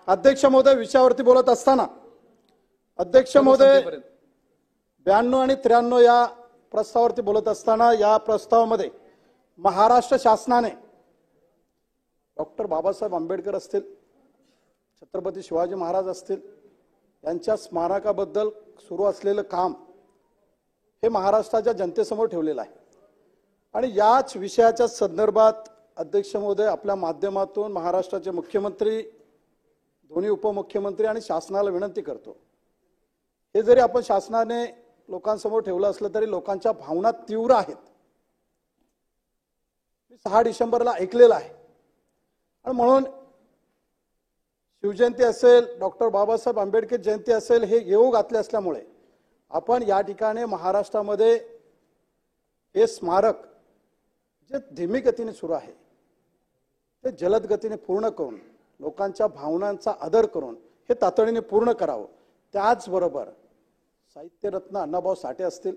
अध्यक्ष महोदय, विषयावरती बोलत असताना अध्यक्ष महोदय 92 आणि 93 या प्रस्तावावरती बोलत असताना या प्रस्तावामध्ये महाराष्ट्र शासनाने डॉक्टर बाबासाहेब आंबेडकर असतील, छत्रपती शिवाजी महाराज असतील यांच्या स्मारकाबद्दल सुरू असलेलं काम हे महाराष्ट्राच्या जनतेसमोर ठेवलेलं आहे। आणि याच विषयाच्या संदर्भात अध्यक्ष महोदय आपल्या माध्यमातून महाराष्ट्राचे मुख्यमंत्री, दोन्ही उपमुख्यमंत्री आणि शासनाला विनंती करतो, हे जरी आपण शासनाने लोकांसमोर ठेवलं असलं तरी लोकांच्या भावना तीव्र आहेत। मी 6 डिसेंबरला ऐकलेलं आहे आणि म्हणून शिवजयंती असेल, डॉक्टर बाबासाहेब आंबेडकर जयंती असेल, हे येऊ घातले असल्यामुळे आपण या ठिकाणी महाराष्ट्रामध्ये हे स्मारक जे धीमी गतीने सुरू आहे ते जलद गतीने पूर्ण करून लोकांच्या भावनांचा आदर करून हे तातडीने पूर्ण करावं। त्याचबरोबर साहित्यरत्न अण्णाभाऊ साठे असतील,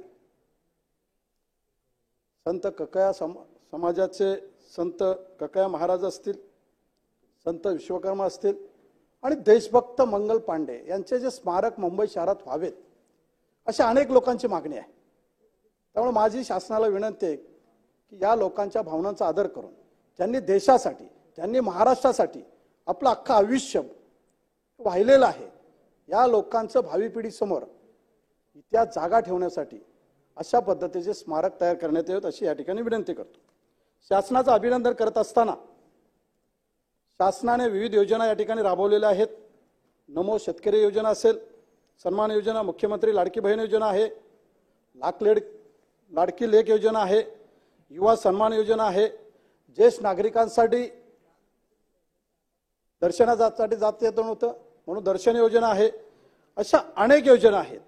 संत ककया समाजाचे संत ककया महाराज असतील, संत विश्वकर्मा असतील आणि देशभक्त मंगल पांडे यांचे जे स्मारक मुंबई शहरात व्हावेत अशा अनेक लोकांची मागणी आहे। त्यामुळे माझी शासनाला विनंती आहे की या लोकांच्या भावनांचा आदर करून ज्यांनी देशासाठी, ज्यांनी महाराष्ट्रासाठी आपलं अख्खं आयुष्य वाहिलेलं आहे, या लोकांचं भावी पिढीसमोर इतिहास जागा ठेवण्यासाठी अशा पद्धतीचे स्मारक तयार करण्यात यावेत अशी या ठिकाणी विनंती करतो। शासनाचं अभिनंदन करत असताना शासनाने विविध योजना या ठिकाणी राबवलेल्या आहेत। नमो शेतकरी योजना असेल, सन्मान योजना, मुख्यमंत्री लाडकी बहीण योजना आहे, लाडकी लेक योजना आहे, युवा सन्मान योजना आहे, ज्येष्ठ नागरिकांसाठी दर्शनासाठी जात येत नव्हतं म्हणून दर्शन योजना आहे, अशा अनेक योजना आहेत।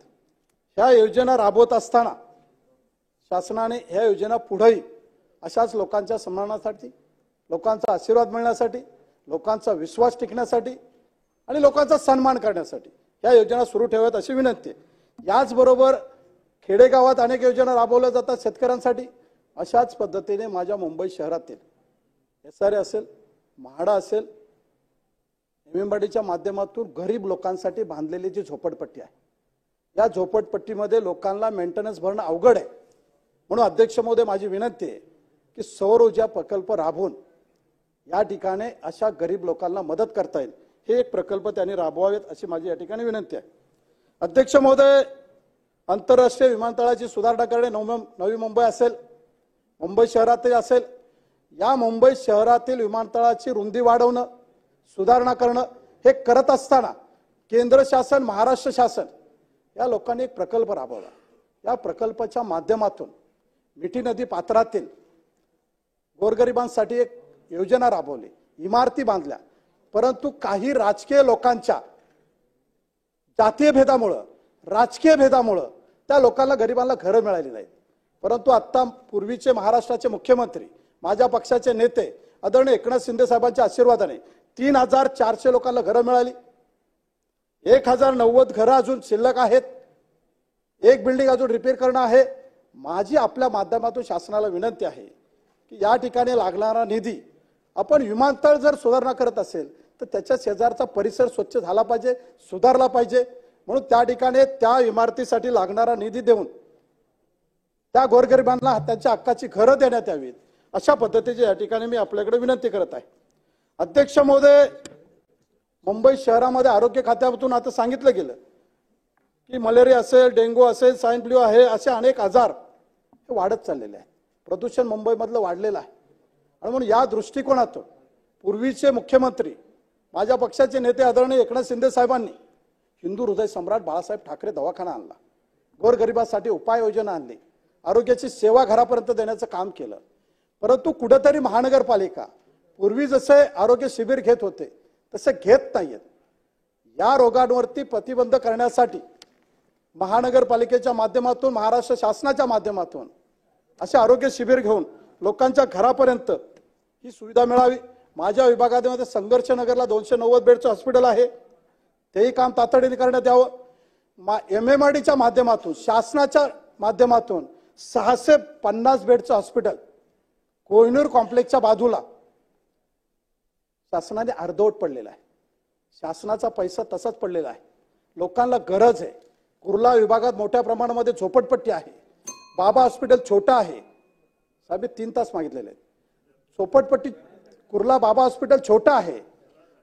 ह्या योजना राबवत असताना शासनाने ह्या योजना पुढेही अशाच लोकांच्या सन्मानासाठी, लोकांचा आशीर्वाद मिळण्यासाठी, लोकांचा विश्वास टिकण्यासाठी आणि लोकांचा सन्मान करण्यासाठी या योजना सुरू ठेवाव्यात अशी विनंती आहे। याचबरोबर खेडेगावात अनेक योजना राबवल्या जातात शेतकऱ्यांसाठी। अशाच पद्धतीने माझ्या मुंबई शहरातील SRA असेल, म्हाडा असेल, एमएमआरडीच्या माध्यमातून गरीब लोकांसाठी बांधलेली जी झोपडपट्टी आहे, या झोपडपट्टीमध्ये लोकांना मेंटेनन्स भरणं अवघड आहे। म्हणून अध्यक्ष महोदय माझी विनंती आहे की सौर ऊर्जा प्रकल्प राबवून या ठिकाणी अशा गरीब लोकांना मदत करता येईल, हे एक प्रकल्प त्यांनी राबवावेत अशी माझी या ठिकाणी विनंती आहे। अध्यक्ष महोदय, आंतरराष्ट्रीय विमानतळाची सुधारणा करणे, नवी मुंबई असेल, मुंबई शहरातील असेल, या मुंबई शहरातील विमानतळाची रुंदी वाढवणं, सुधारणा करणं हे करत असताना केंद्र शासन, महाराष्ट्र शासन या लोकांनी एक प्रकल्प राबवला। या प्रकल्पाच्या माध्यमातून मिठी नदी पात्रातील गोरगरिबांसाठी एक योजना राबवली, इमारती बांधल्या, परंतु काही राजकीय लोकांच्या जातीय भेदामुळे, राजकीय भेदामुळे त्या लोकांना, गरिबांना घरं मिळाली नाहीत। परंतु आता पूर्वीचे महाराष्ट्राचे मुख्यमंत्री, माझ्या पक्षाचे नेते आदरणीय एकनाथ शिंदे साहेबांच्या आशीर्वादाने 3400 लोकांना घरं मिळाली। 1090 घरं अजून शिल्लक आहेत, एक बिल्डिंग अजून रिपेअर करणं आहे। माझी आपल्या माध्यमातून शासनाला विनंती आहे की या ठिकाणी लागणारा निधी आपण विमानतळ जर सुधारणा करत असेल तर त्याच्या शेजारचा परिसर स्वच्छ झाला पाहिजे, सुधारला पाहिजे। म्हणून त्या ठिकाणी त्या इमारतीसाठी लागणारा निधी देऊन त्या गोरगरिबांना त्यांच्या हक्काची घरं देण्यात यावीत अशा पद्धतीची या ठिकाणी मी आपल्याकडे विनंती करत आहे। अध्यक्ष महोदय, मुंबई शहरामध्ये आरोग्य खात्यातून आता सांगितलं गेलं की मलेरिया असेल, डेंग्यू असेल, स्वाईन फ्लू आहे, असे अनेक आजार हे वाढत चाललेले आहेत। प्रदूषण मुंबईमधलं वाढलेलं आहे आणि म्हणून या दृष्टिकोनातून पूर्वीचे मुख्यमंत्री, माझ्या पक्षाचे नेते आदरणीय एकनाथ शिंदे साहेबांनी हिंदू हृदय सम्राट बाळासाहेब ठाकरे दवाखाना आणला, गोरगरिबांसाठी उपाययोजना आणली, आरोग्याची सेवा घरापर्यंत देण्याचं काम केलं। परंतु कुठेतरी महानगरपालिका पूर्वी जसे आरोग्य शिबिर घेत होते तसे घेत नाहीयेत। या रोगांवरती प्रतिबंध करण्यासाठी महानगरपालिकेच्या माध्यमातून, महाराष्ट्र शासनाच्या माध्यमातून असे आरोग्य शिबिर घेऊन लोकांच्या घरापर्यंत ही सुविधा मिळावी। माझ्या विभागामध्ये संघर्ष नगरला 290 बेडचं हॉस्पिटल आहे, तेही काम तातडीने करण्यात यावं। एमएमआरडीच्या माध्यमातून, शासनाच्या माध्यमातून 650 बेडचं हॉस्पिटल कोहिनूर कॉम्प्लेक्सच्या बाजूला शासनाने अर्धवट पडलेला आहे। शासनाचा पैसा तसाच पडलेला आहे. लोकांना गरज आहे. कुर्ला विभागात मोठ्या प्रमाणामध्ये झोपडपट्टी आहे. बाबा हॉस्पिटल छोटा आहे. साहेब 3 तास मागितलेले आहेत. झोपडपट्टी कुर्ला बाबा हॉस्पिटल छोटा आहे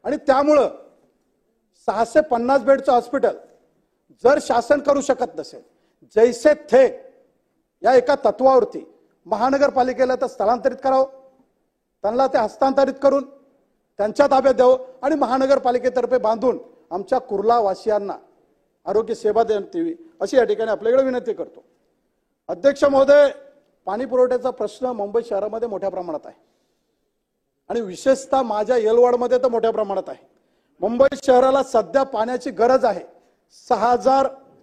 आणि त्यामुळं 650 बेडचं हॉस्पिटल जर शासन करू शकत नसेल, जैसे थे या एका तत्वावरती महानगरपालिकेला तर स्थलांतरित करावं, त्यांना ते हस्तांतरित करून त्यांच्या ताब्यात द्यावं आणि महानगरपालिकेतर्फे बांधून आमच्या कुर्ला वासियांना आरोग्य सेवा देण्यात यावी अशी या ठिकाणी आपल्याकडे विनंती करतो. अध्यक्ष महोदय, पाणी पुरवठ्याचा प्रश्न मुंबई शहरामध्ये मोठ्या प्रमाणात आहे आणि विशेषतः माझ्या येलवाडमध्ये तर मोठ्या प्रमाणात आहे. मुंबई शहराला सध्या पाण्याची गरज आहे.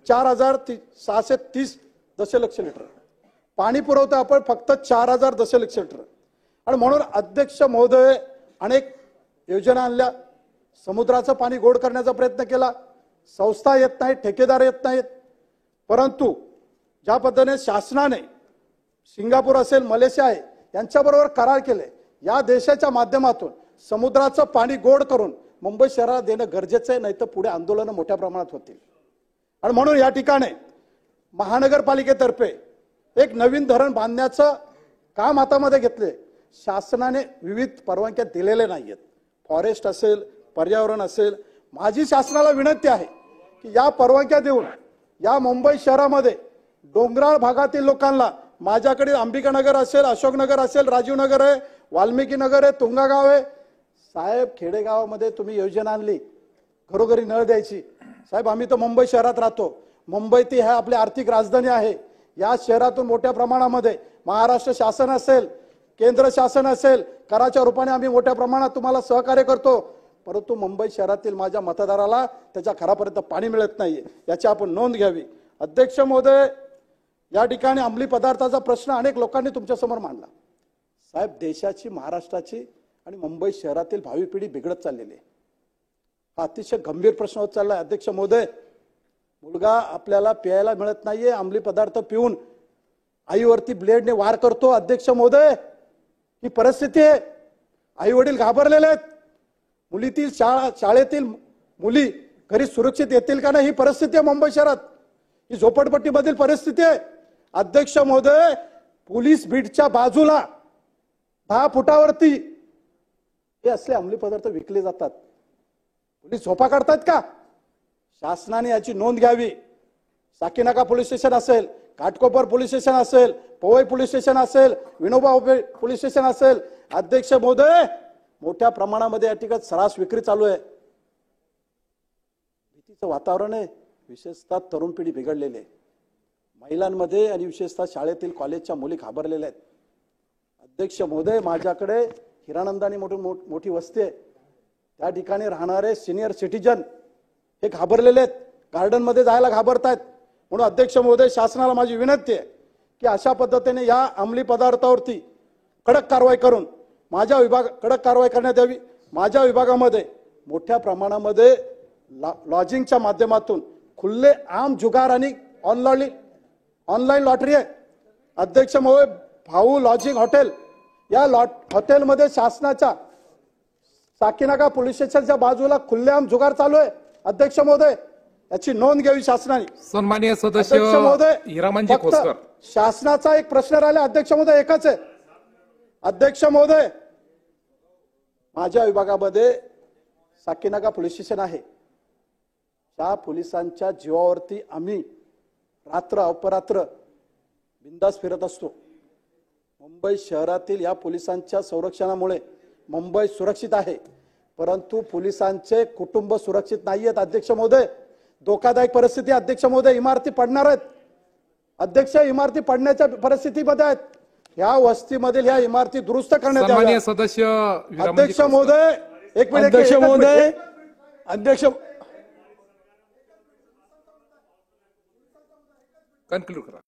4,630 दशलक्ष लिटर पाणी पुरवतो आपण, फक्त 4,000 दशलक्ष लिटर. आणि म्हणून अध्यक्ष महोदय अनेक योजना आणल्या, समुद्राचं पाणी गोड करण्याचा प्रयत्न केला. संस्था येत नाहीत, ठेकेदार येत नाहीत, परंतु ज्या पद्धतीने शासनाने सिंगापूर असेल, मलेशिया आहे यांच्याबरोबर करार केले, या देशाच्या माध्यमातून समुद्राचं पाणी गोड करून मुंबई शहराला देणं गरजेचं आहे, नाही तर पुढे आंदोलनं मोठ्या प्रमाणात होतील. आणि म्हणून या ठिकाणी महानगरपालिकेतर्फे एक नवीन धरण बांधण्याचं काम हातामध्ये घेतले. शासनाने विविध परवानग्या दिलेल्या नाहीयेत. फॉरेस्ट असेल, पर्यावरण असेल. माझी शासनाला विनंती आहे की या परवानग्या देऊन या मुंबई शहरामध्ये डोंगराळ भागातील लोकांना, माझ्याकडे अंबिकानगर असेल, अशोकनगर असेल, राजीव नगर आहे, वाल्मिकी नगर आहे, तुंगागाव आहे. साहेब खेडेगावामध्ये तुम्ही योजना आणली घरोघरी नळ द्यायची. साहेब आम्ही तर मुंबई शहरात राहतो. मुंबई ती आहे आपली आर्थिक राजधानी आहे. या शहरातून मोठ्या प्रमाणामध्ये महाराष्ट्र शासन असेल, केंद्र शासन असेल, कराच्या रूपाने आम्ही मोठ्या प्रमाणात तुम्हाला सहकार्य करतो. परंतु मुंबई शहरातील माझ्या मतदाराला त्याच्या घरापर्यंत पाणी मिळत नाहीये, याची आपण नोंद घ्यावी. अध्यक्ष महोदय, या ठिकाणी अंमली पदार्थाचा प्रश्न अनेक लोकांनी तुमच्या समोर मांडला. साहेब देशाची, महाराष्ट्राची आणि मुंबई शहरातील भावी पिढी बिघडत चाललेली आहे. हा अतिशय गंभीर प्रश्न होत चाललाय. अध्यक्ष महोदय, मुलगा आपल्याला प्यायला मिळत नाहीये, अंमली पदार्थ पिऊन आईवरती ब्लेडने वार करतो. अध्यक्ष महोदय, ही परिस्थिती आहे. आई वडील घाबरलेले आहेत. मुलीतील शाळेतील मुली घरी सुरक्षित येतील का नाही, ही परिस्थिती आहे मुंबई शहरात. ही झोपडपट्टीमधील परिस्थिती आहे. अध्यक्ष महोदय, पोलीस बीटच्या बाजूला 10 फुटावरती हे असले अंमली पदार्थ विकले जातात. पोलीस झोपा काढतात का? शासनाने याची नोंद घ्यावी. साकीनाका पोलीस स्टेशन असेल, घाटकोपर पोलीस स्टेशन असेल, पवई पोलीस स्टेशन असेल, विनोबा पोलीस स्टेशन असेल. अध्यक्ष महोदय, मोठ्या प्रमाणामध्ये या ठिकाणी सर्रास विक्री चालू आहे. भीतीचं वातावरण आहे. विशेषतः तरुण पिढी बिघडलेली आहे. महिलांमध्ये आणि विशेषतः शाळेतील कॉलेजच्या मुली घाबरलेल्या आहेत. अध्यक्ष महोदय, माझ्याकडे हिरानंदानी मोठी वस्ती आहे. त्या ठिकाणी राहणारे सिनियर सिटीजन हे घाबरलेले आहेत. गार्डनमध्ये जायला घाबरतायत. म्हणून अध्यक्ष महोदय, शासनाला माझी विनंती आहे की अशा पद्धतीने या अंमली पदार्थावरती कडक कारवाई करून कडक कारवाई करण्यात यावी. माझ्या विभागामध्ये मोठ्या प्रमाणामध्ये लॉजिंगच्या माध्यमातून खुले आम जुगार आणि ऑनलाईन लॉटरी आहे. अध्यक्ष महोदय, भाऊ लॉजिंग हॉटेल, या हॉटेलमध्ये शासनाच्या साकीनाका पोलीस स्टेशनच्या बाजूला खुलेआम जुगार चालू आहे. अध्यक्ष महोदय, याची नोंद घ्यावी शासनाने. सन्माननीय सदस्य महोदय, हिरामनजी खोसकर, शासनाचा एक प्रश्न राहिला. अध्यक्ष महोदय, एकच आहे. अध्यक्ष महोदय, माझ्या विभागामध्ये साकीनाका पोलीस स्टेशन आहे. त्या पोलिसांच्या जीवावरती आम्ही रात्र अपरात्र बिंदास फिरत असतो. मुंबई शहरातील या पोलिसांच्या संरक्षणामुळे मुंबई सुरक्षित आहे, परंतु पोलिसांचे कुटुंब सुरक्षित नाहीयेत. अध्यक्ष महोदय, धोकादायक परिस्थिती. अध्यक्ष महोदय, इमारती पडणार आहेत. अध्यक्ष, इमारती पडण्याच्या परिस्थितीमध्ये आहेत. या वस्तीमधील या इमारती दुरुस्त करण्यात सन्माननीय सदस्य अध्यक्ष महोदय, एक मिनिट. अध्यक्ष महोदय, अध्यक्ष कन्क्लूड करा.